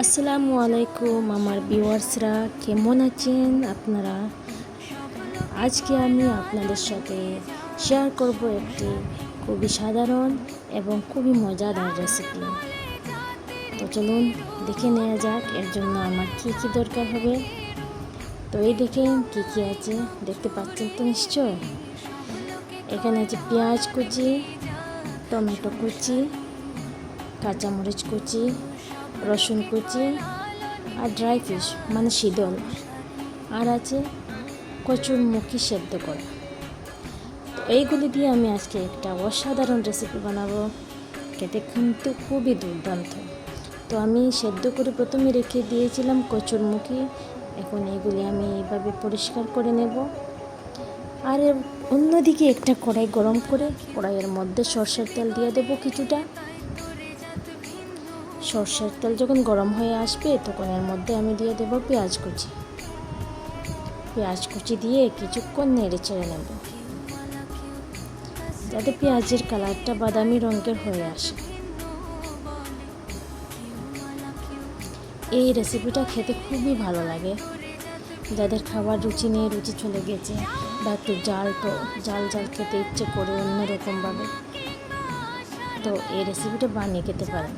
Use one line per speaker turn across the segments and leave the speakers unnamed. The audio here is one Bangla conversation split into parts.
আসসালামু আলাইকুম আমার ভিউয়ার্সরা, কেমন আছেন আপনারা? আজকে আমি আপনাদের সাথে শেয়ার করব একটি খুবই সাধারণ এবং খুবই মজাদার রেসিপি। তো চলুন দেখে নেওয়া যাক এর জন্য আমার কী কী দরকার হবে। তো এই দেখেন কী কী আছে, দেখতে পাচ্ছেন তো নিশ্চয়। এখানে আছে পেঁয়াজ কুচি, টমেটো কুচি, কাঁচামরিচ কুচি, রসুন কুচি আর ড্রাই ফিশ মানে শীতল, আর আছে কচুরমুখী সেদ্ধ করা। তো এইগুলি দিয়ে আমি আজকে একটা অসাধারণ রেসিপি বানাবো, খেতে কিন্তু খুবই দুর্দান্ত। তো আমি সেদ্ধ করে প্রথমে রেখে দিয়েছিলাম কচুরমুখী, এখন এইগুলি আমি এইভাবে পরিষ্কার করে নেব। আর অন্যদিকে একটা কড়াই গরম করে কড়াইয়ের মধ্যে সরষের তেল দিয়ে দেবো কিছুটা। সরষের তেল যখন গরম হয়ে আসবে তখন এর মধ্যে আমি দিয়ে দেবো পেঁয়াজ কুচি। পেঁয়াজ কুচি দিয়ে কিছুক্ষণ নেড়ে চেড়ে নেব যাতে পেঁয়াজের কালারটা বাদামি রঙের হয়ে আসে। এই রেসিপিটা খেতে খুবই ভালো লাগে, যাদের খাবার রুচি নিয়ে রুচি চলে গেছে বা একটু জাল জাল খেতে ইচ্ছে করে অন্যরকমভাবে, তো এই রেসিপিটা বানিয়ে খেতে পারেন।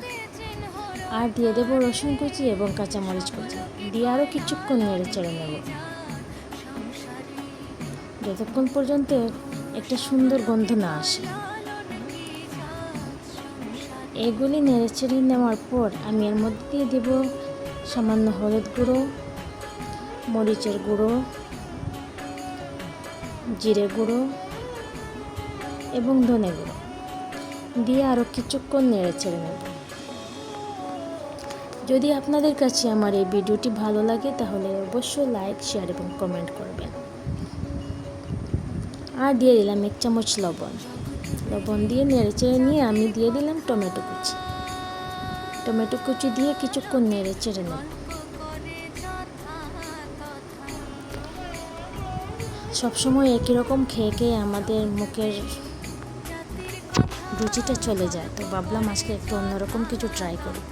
আর দিয়ে দেবো রসুন কুচি এবং কাঁচামরিচ কুচি, দিয়ে আরও কিছুক্ষণ নেড়ে চেড়ে নেব যতক্ষণ পর্যন্ত একটা সুন্দর গন্ধ না আসে। এগুলি নেড়ে চেড়ে নেওয়ার পর আমি এর মধ্যে দিয়ে দেব সামান্য হলুদ গুঁড়ো, মরিচের গুঁড়ো, জিরে গুঁড়ো এবং ধনে গুঁড়ো দিয়ে আরও কিছুক্ষণ নেড়ে চেড়ে নেব। যদি আপনাদের কাছে আমার এই ভিডিওটি ভালো লাগে তাহলে অবশ্যই লাইক, শেয়ার এবং কমেন্ট করবেন। আর দিয়ে দিলাম 1 চামচ লবণ দিয়ে নেড়ে চেড়ে নিয়ে আমি দিয়ে দিলাম টমেটো কুচি দিয়ে কিছুক্ষণ নেড়ে চেড়ে নেব। সবসময় একই রকম খেয়ে আমাদের মুখের রুচিটা চলে যায়, তো ভাবলাম আজকে একটু অন্যরকম কিছু ট্রাই করি।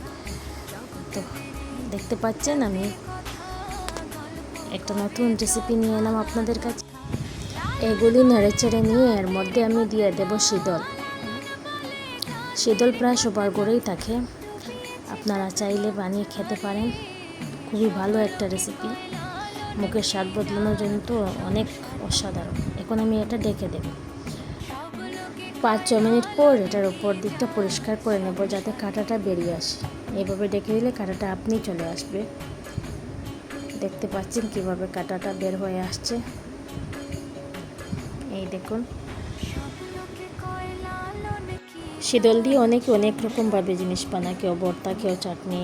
তো দেখতে পাচ্ছেন আমি একটা নতুন রেসিপি নিয়ে এলাম আপনাদের কাছে। এগুলি নেড়ে চেড়ে নিয়ে এর মধ্যে আমি দিয়ে দেব শীতল প্রায় সবার ঘরেই থাকে, আপনারা চাইলে বানিয়ে খেতে পারেন। খুবই ভালো একটা রেসিপি, মুখের স্বাদ বদলানোর জন্য তো অনেক অসাধারণ। এখন আমি এটা ডেকে দেব। 5-6 মিনিট পর এটার উপর দিকটা পরিষ্কার করে নেব যাতে কাঁটাটা বেরিয়ে আসে। এইভাবে ডেকে দিলে কাঁটাটা আপনি চলে আসবে। দেখতে পাচ্ছেন কিভাবে কাঁটাটা বের হয়ে আসছে, এই দেখুন। শীতল দিয়ে অনেকে অনেক রকমভাবে জিনিস বানায়, কেউ ভর্তা, কেউ চাটনি।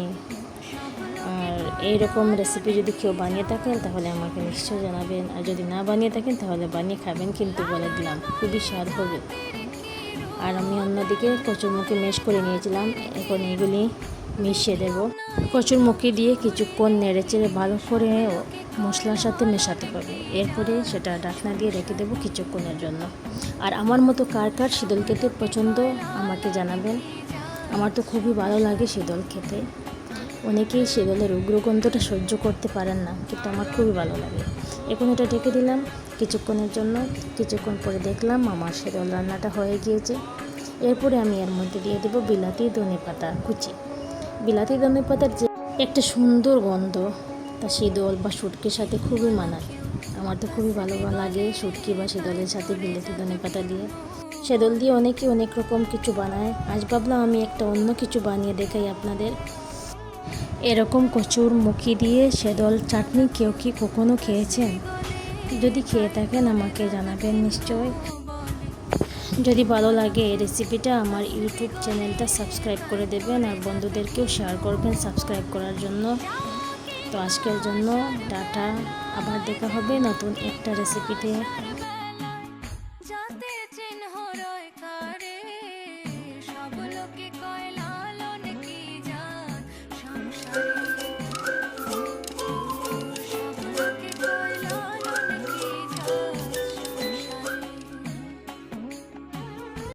আর এইরকম রেসিপি যদি কেউ বানিয়ে থাকেন তাহলে আমাকে নিশ্চয়ই জানাবেন, আর যদি না বানিয়ে থাকেন তাহলে বানিয়ে খাবেন, কিন্তু বলে দিলাম খুবই স্বাদ হবে। আর আমি অন্যদিকে কচুরমুখী ম্যাশ করে নিয়েছিলাম, এখন এগুলি মিশিয়ে দেব। কচুরমুখী দিয়ে কিছুক্ষণ নেড়ে চেড়ে ভালো করে মশলার সাথে মেশাতে হবে। এরপরে সেটা ঢাকনা দিয়ে রেখে দেবো কিছুক্ষণের জন্য। আর আমার মতো কার কার শীতল খেতে পছন্দ আমাকে জানাবেন। আমার তো খুবই ভালো লাগে শীতল খেতে। অনেকেই শীতলের উগ্র গন্ধটা সহ্য করতে পারেন না, কিন্তু আমার খুবই ভালো লাগে। এখন এটা ঢেকে দিলাম কিছুক্ষণের জন্য। কিছুক্ষণ পরে দেখলাম আমার শীতল রান্নাটা হয়ে গিয়েছে। এরপরে আমি এর মধ্যে দিয়ে দেবো বিলাতি ধনেপাতা কুচি। বিলাতি ধনেপাতার যে একটা সুন্দর গন্ধ, তা শীতল বা শুটকির সাথে খুবই মানায়। আমার তো খুবই ভালো লাগে শুটকি বা শীতলের সাথে বিলাতি ধনেপাতা দিয়ে। শীতল দিয়ে অনেকে অনেক রকম কিছু বানায়, আজ ভাবলাম আমি একটা অন্য কিছু বানিয়ে দেখাই আপনাদের। এরকম কচুরমুখী দিয়ে শীতল চাটনি কেউ কি কখনো খেয়েছেন? যদি খেয়ে থাকেন আমাকে জানাবেন নিশ্চয়। যদি ভালো লাগে এই রেসিপিটা আমার ইউটিউব চ্যানেলটা সাবস্ক্রাইব করে দেবেন, আর বন্ধুদেরকেও শেয়ার করবেন সাবস্ক্রাইব করার জন্য। তো আজকের জন্য টাটা, আবার দেখা হবে নতুন একটা রেসিপিতে।